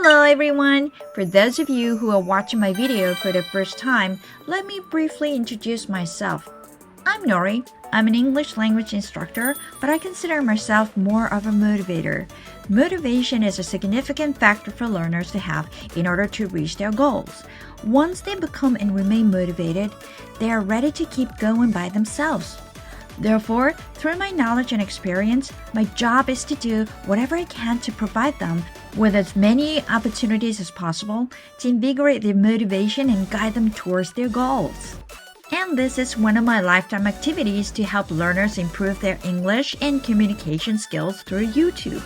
Hello everyone! For those of you who are watching my video for the first time, let me briefly introduce myself. I'm Nori. I'm an English language instructor, but I consider myself more of a motivator. Motivation is a significant factor for learners to have in order to reach their goals. Once they become and remain motivated, they are ready to keep going by themselves.Therefore, through my knowledge and experience, my job is to do whatever I can to provide them with as many opportunities as possible to invigorate their motivation and guide them towards their goals. And this is one of my lifetime activities to help learners improve their English and communication skills through YouTube.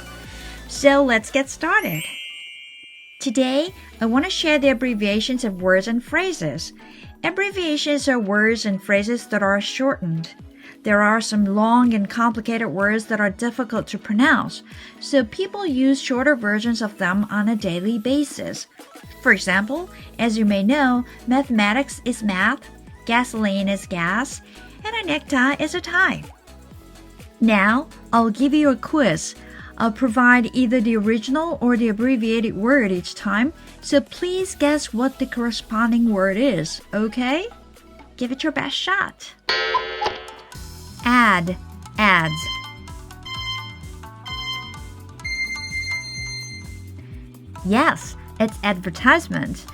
So let's get started. Today, I want to share the abbreviations of words and phrases. Abbreviations are words and phrases that are shortened.There are some long and complicated words that are difficult to pronounce, so people use shorter versions of them on a daily basis. For example, as you may know, mathematics is math, gasoline is gas, and a necktie is a tie. Now, I'll give you a quiz. I'll provide either the original or the abbreviated word each time, so please guess what the corresponding word is, okay? Give it your best shot.Ad, ads. Yes, it's advertisement.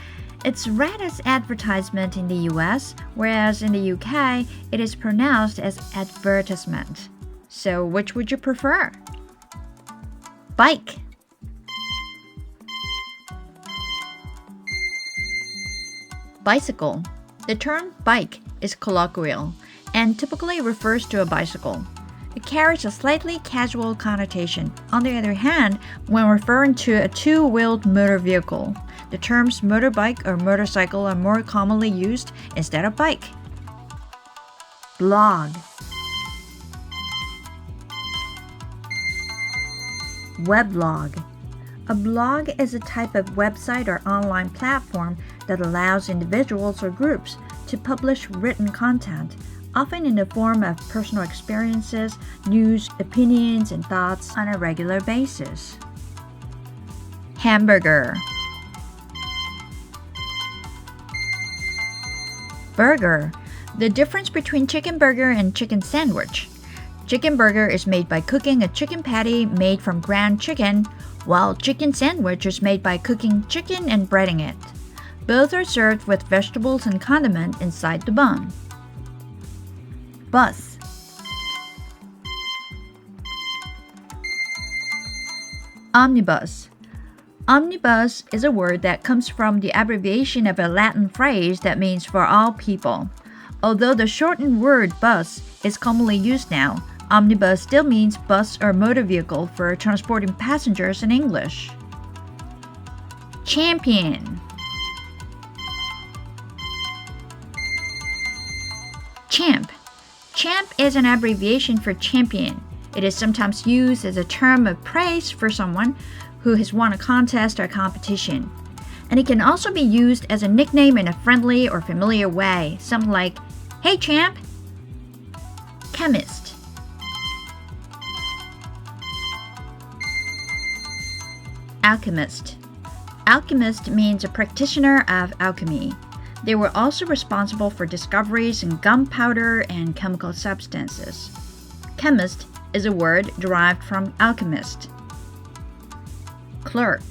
It's read as advertisement in the US, whereas in the UK, it is pronounced as advertisement. So which would you prefer? Bike. Bicycle. The term bike is colloquial.and typically refers to a bicycle. It carries a slightly casual connotation. On the other hand, when referring to a two-wheeled motor vehicle, the terms motorbike or motorcycle are more commonly used instead of bike. Blog. Weblog. A blog is a type of website or online platform that allows individuals or groups to publish written content,often in the form of personal experiences, news, opinions, and thoughts on a regular basis. Hamburger. Burger. The difference between chicken burger and chicken sandwich. Chicken burger is made by cooking a chicken patty made from ground chicken, while chicken sandwich is made by cooking chicken and breading it. Both are served with vegetables and condiment inside the bun.Bus. Omnibus. Omnibus is a word that comes from the abbreviation of a Latin phrase that means for all people. Although the shortened word bus is commonly used now, omnibus still means bus or motor vehicle for transporting passengers in English. Champ.Champ is an abbreviation for champion. It is sometimes used as a term of praise for someone who has won a contest or competition. And it can also be used as a nickname in a friendly or familiar way, something like, "Hey champ!" Chemist. Alchemist. Alchemist means a practitioner of alchemy.They were also responsible for discoveries in gunpowder and chemical substances. Chemist is a word derived from alchemist. Clerk.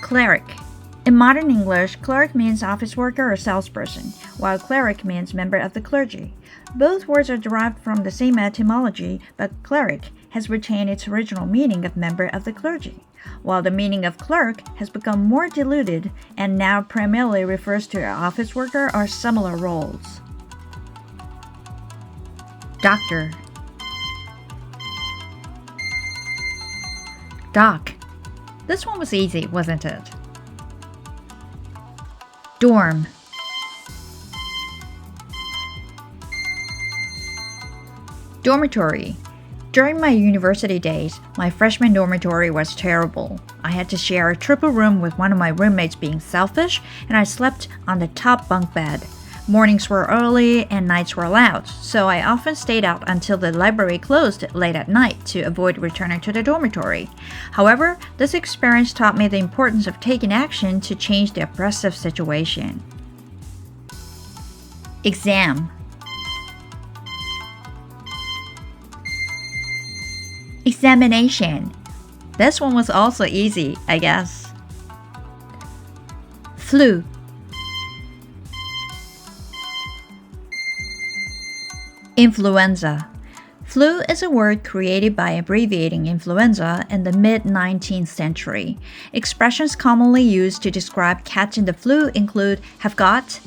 Cleric. In modern English, clerk means office worker or salesperson, while cleric means member of the clergy. Both words are derived from the same etymology, but cleric has retained its original meaning of member of the clergy.While the meaning of clerk has become more diluted and now primarily refers to an office worker or similar roles. Doctor. Doc. This one was easy, wasn't it? Dorm. Dormitory.During my university days, my freshman dormitory was terrible. I had to share a triple room with one of my roommates being selfish, and I slept on the top bunk bed. Mornings were early and nights were loud, so I often stayed out until the library closed late at night to avoid returning to the dormitory. However, this experience taught me the importance of taking action to change the oppressive situation. Exam. Examination. This one was also easy, I guess. Flu. Influenza. Flu is a word created by abbreviating influenza in the mid-19th century. Expressions commonly used to describe catching the flu include have got,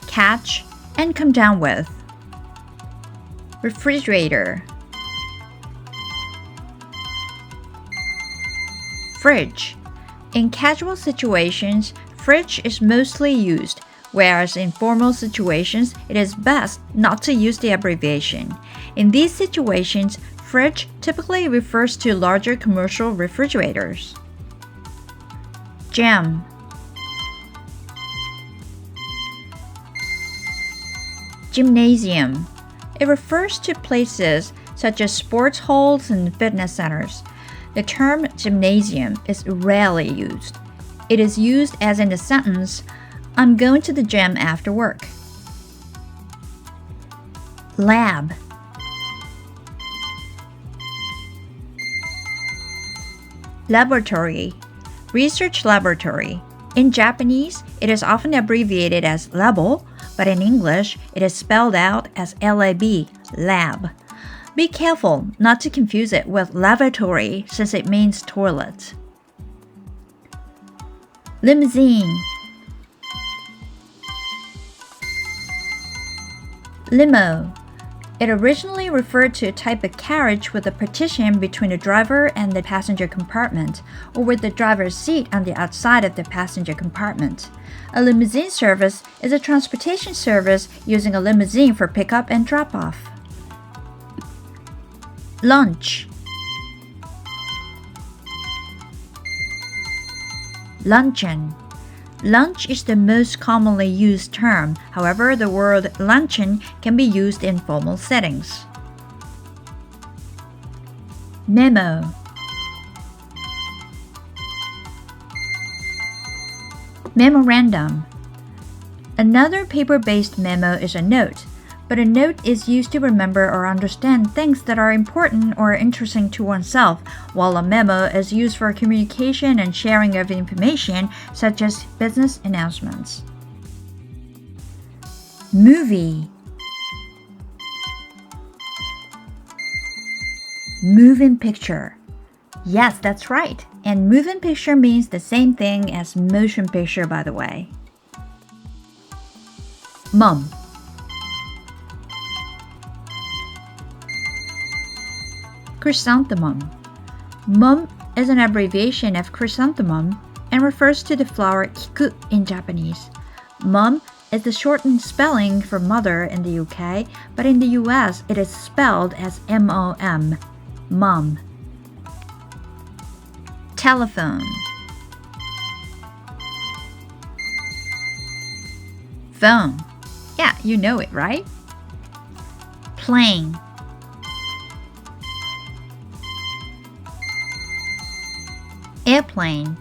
catch, and come down with. Refrigerator. Fridge. In casual situations, fridge is mostly used, whereas in formal situations, it is best not to use the abbreviation. In these situations, fridge typically refers to larger commercial refrigerators. Gym. Gymnasium. It refers to places such as sports halls and fitness centers. The term gymnasium is rarely used. It is used as in the sentence, I'm going to the gym after work. Lab. Laboratory. Research laboratory. In Japanese, it is often abbreviated as labo, but in English, it is spelled out as LAB, lab. Be careful not to confuse it with lavatory since it means toilet. Limousine. Limo. It originally referred to a type of carriage with a partition between the driver and the passenger compartment, or with the driver's seat on the outside of the passenger compartment. A limousine service is a transportation service using a limousine for pickup and drop-off. Lunch. Luncheon. Lunch is the most commonly used term. However, the word luncheon can be used in formal settings. Memo. Memorandum. Another paper-based memo is a note, but a note is used to remember or understand things that are important or interesting to oneself, while a memo is used for communication and sharing of information, such as business announcements. Movie. Moving picture. Yes, that's right. And moving picture means the same thing as motion picture, by the way. Mum. Chrysanthemum. Mum is an abbreviation of chrysanthemum and refers to the flower kiku in Japanese. Mum is the shortened spelling for mother in the UK, but in the US it is spelled as M-O-M, mum. Telephone. Phone. Yeah, you know it, right? Plane. Airplane.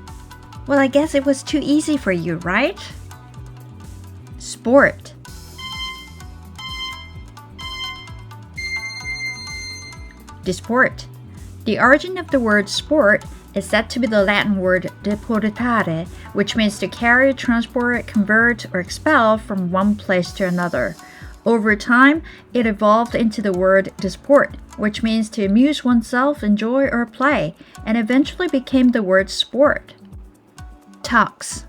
Well, I guess it was too easy for you, right? Sport. Disport. The origin of the word sport is said to be the Latin word deportare, which means to carry, transport, convert, or expel from one place to another. Over time, it evolved into the word disport, which means to amuse oneself, enjoy, or play, and eventually became the word sport. Tux.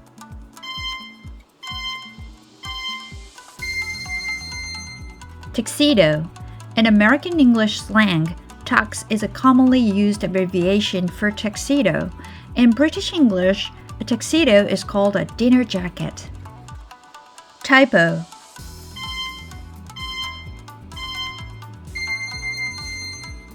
Tuxedo. In American English slang, tux is a commonly used abbreviation for tuxedo. In British English, a tuxedo is called a dinner jacket. Typo.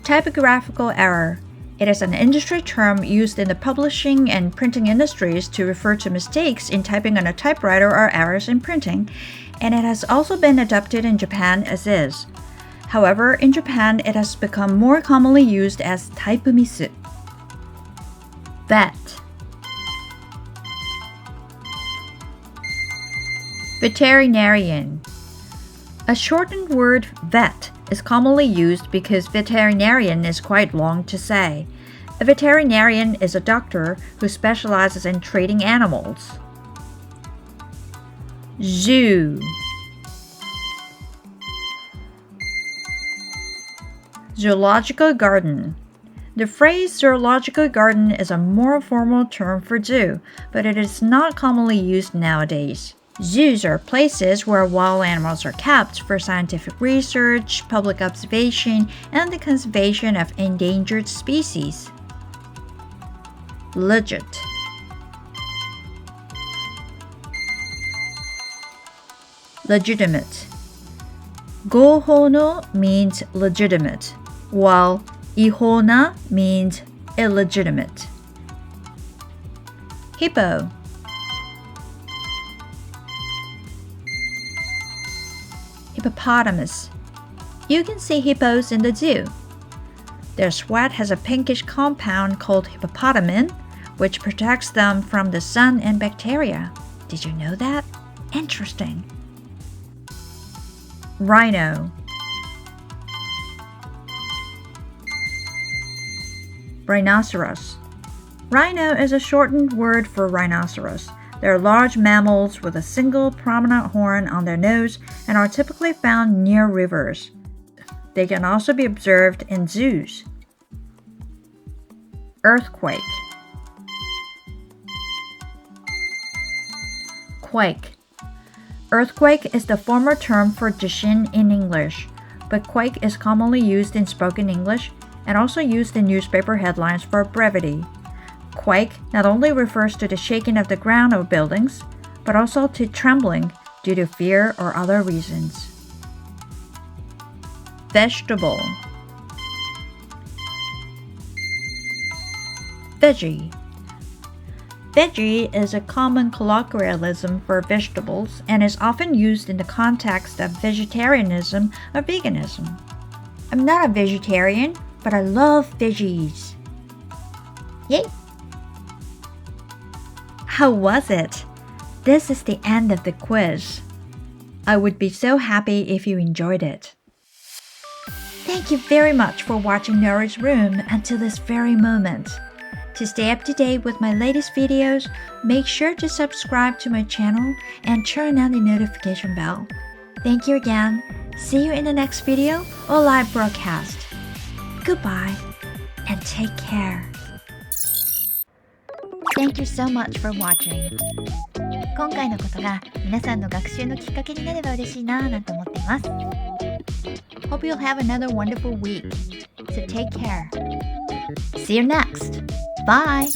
Typographical error. It is an industry term used in the publishing and printing industries to refer to mistakes in typing on a typewriter or errors in printing. and it has also been adopted in Japan as is. However, in Japan, it has become more commonly used as タイプミス. Vet. Veterinarian. A shortened word vet is commonly used because veterinarian is quite long to say. A veterinarian is a doctor who specializes in treating animals. Zoo. Zoological garden. The phrase zoological garden is a more formal term for zoo, but it is not commonly used nowadays. Zoos are places where wild animals are kept for scientific research, public observation, and the conservation of endangered species. Legit. Legitimate. Gohono means legitimate, while ihona means illegitimate. Hippo. Hippopotamus. You can see hippos in the zoo. Their sweat has a pinkish compound called hippopotamin, which protects them from the sun and bacteria. Did you know that? Interesting. Rhino. Rhinoceros. Rhino is a shortened word for rhinoceros. They are large mammals with a single prominent horn on their nose and are typically found near rivers. They can also be observed in zoos. Earthquake. Quake. Earthquake is the former term for jishin in English, but quake is commonly used in spoken English and also used in newspaper headlines for brevity. Quake not only refers to the shaking of the ground of buildings, but also to trembling due to fear or other reasons. Vegetable. Veggie. Veggie is a common colloquialism for vegetables and is often used in the context of vegetarianism or veganism. I'm not a vegetarian, but I love veggies. Yay! How was it? This is the end of the quiz. I would be so happy if you enjoyed it. Thank you very much for watching Nori's Room until this very moment. To stay up to date with my latest videos, make sure to subscribe to my channel and turn on the notification bell. Thank you again. See you in the next video or live broadcast. Goodbye and take care. Thank you so much for watching. 今回のことが皆さんの学習のきっかけになれば嬉しいなぁなんて思っています。Hope you'll have another wonderful week. So take care. See you next. Bye.